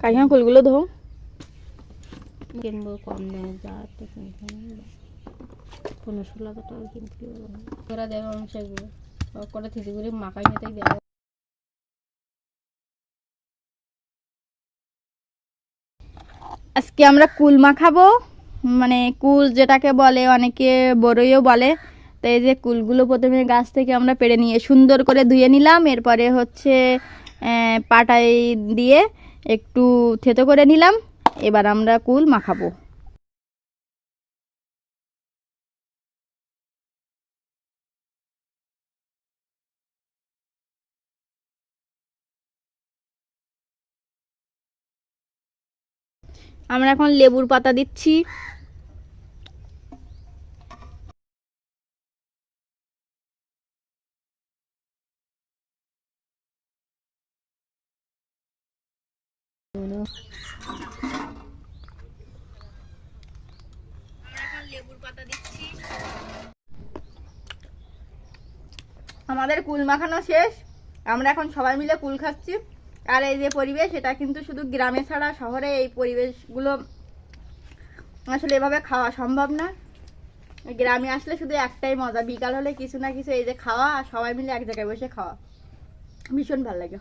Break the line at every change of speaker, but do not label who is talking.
কাকিমা কুলগুলো ধো।
কিনবো কম দামে, যা একটা কিনতে 15-16 টাকা কিনতে ওরা দেবে সেগুলো করে থিতি করে মাখাই মেতেই দেবে।
আজকে আমরা কুল মাখাবো, মানে কুল যেটাকে বলে অনেকে বড়ইও বলে। তো এই যে কুলগুলো প্রথমে গাছ থেকে আমরা পেড়ে নিয়ে সুন্দর করে ধুয়ে নিলাম, এরপরে হচ্ছে পাটাই দিয়ে একটু থেতো করে নিলাম। এবার আমরা কুল মাখাবো। আমরা এখন লেবুর পাতা দিচ্ছি। আমাদের কুল মাখানো শেষ, আমরা এখন সবাই মিলে কুল খাচ্ছি। আর এই যে পরিবেশ, এটা কিন্তু শুধু গ্রামে ছাড়া শহরে এই পরিবেশগুলো আসলে এভাবে খাওয়া সম্ভব না। গ্রামে আসলে শুধু একটাই মজা, বিকাল হলে কিছু না কিছু এই যে খাওয়া, আর সবাই মিলে এক জায়গায় বসে খাওয়া, ভীষণ ভালো লাগে।